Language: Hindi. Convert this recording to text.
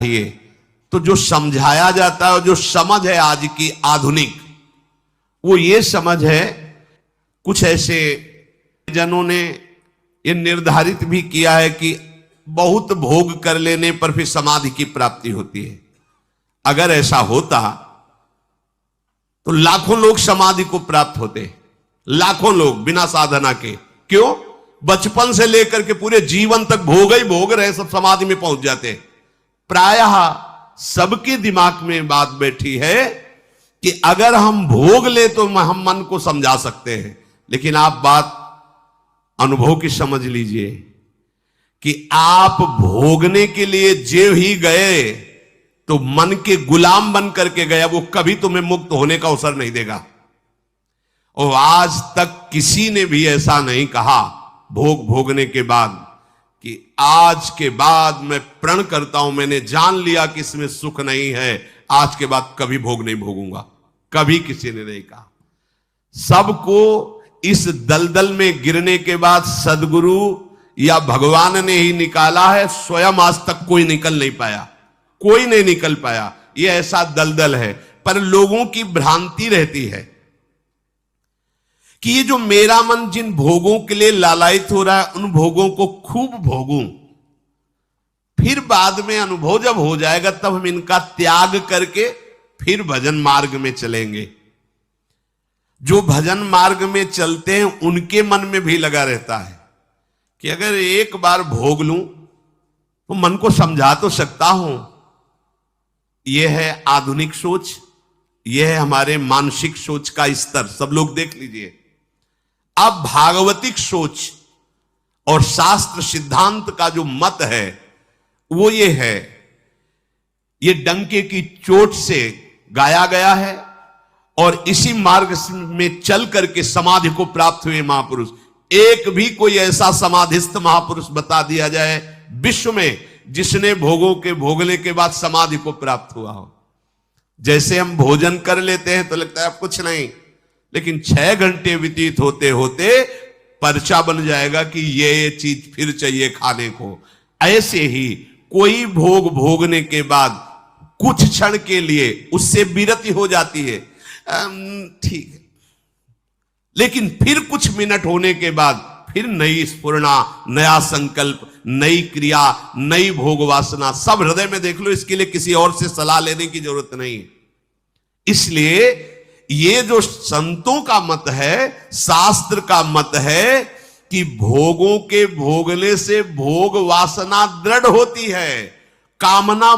चाहिए। तो जो समझाया जाता है और जो समझ है आज की आधुनिक, वो ये समझ है, कुछ ऐसे जनों ने ये निर्धारित भी किया है कि बहुत भोग कर लेने पर फिर समाधि की प्राप्ति होती है। अगर ऐसा होता तो लाखों लोग समाधि को प्राप्त होते, लाखों लोग बिना साधना के। क्यों? बचपन से लेकर के पूरे जीवन तक भोग ही भोग रहे, सब समाधि में पहुंच जाते। प्रायः सबके दिमाग में बात बैठी है कि अगर हम भोग ले तो हम मन को समझा सकते हैं, लेकिन आप बात अनुभव की समझ लीजिए कि आप भोगने के लिए जो ही गए तो मन के गुलाम बन करके गया, वो कभी तुम्हें मुक्त होने का अवसर नहीं देगा। और आज तक किसी ने भी ऐसा नहीं कहा भोग भोगने के बाद कि आज के बाद मैं प्रण करता हूं, मैंने जान लिया कि इसमें सुख नहीं है, आज के बाद कभी भोग नहीं भोगूंगा। कभी किसी ने नहीं कहा। सबको इस दलदल में गिरने के बाद सदगुरु या भगवान ने ही निकाला है, स्वयं आज तक कोई निकल नहीं पाया, कोई नहीं निकल पाया। ये ऐसा दलदल है। पर लोगों की भ्रांति रहती है कि ये जो मेरा मन जिन भोगों के लिए लालायित हो रहा है, उन भोगों को खूब भोगूं, फिर बाद में अनुभव जब हो जाएगा तब हम इनका त्याग करके फिर भजन मार्ग में चलेंगे। जो भजन मार्ग में चलते हैं उनके मन में भी लगा रहता है कि अगर एक बार भोग लूं तो मन को समझा तो सकता हूं। यह है आधुनिक सोच, यह है हमारे मानसिक सोच का स्तर। सब लोग देख लीजिए। अब भागवतिक सोच और शास्त्र सिद्धांत का जो मत है वो ये है, ये डंके की चोट से गाया गया है और इसी मार्ग में चल करके समाधि को प्राप्त हुए महापुरुष। एक भी कोई ऐसा समाधिस्थ महापुरुष बता दिया जाए विश्व में जिसने भोगों के भोगने के बाद समाधि को प्राप्त हुआ हो। जैसे हम भोजन कर लेते हैं तो लगता है अब कुछ नहीं, लेकिन 6 घंटे व्यतीत होते होते पर्चा बन जाएगा कि ये चीज फिर चाहिए खाने को। ऐसे ही कोई भोग भोगने के बाद कुछ क्षण के लिए उससे विरति हो जाती है, ठीक है, लेकिन फिर कुछ मिनट होने के बाद फिर नई स्फुरना, नया संकल्प, नई क्रिया, नई भोग वासना सब हृदय में देख लो। इसके लिए किसी और से सलाह लेने की जरूरत नहीं है। इसलिए ये जो संतों का मत है, शास्त्र का मत है कि भोगों के भोगने से भोग वासना दृढ़ होती है, कामना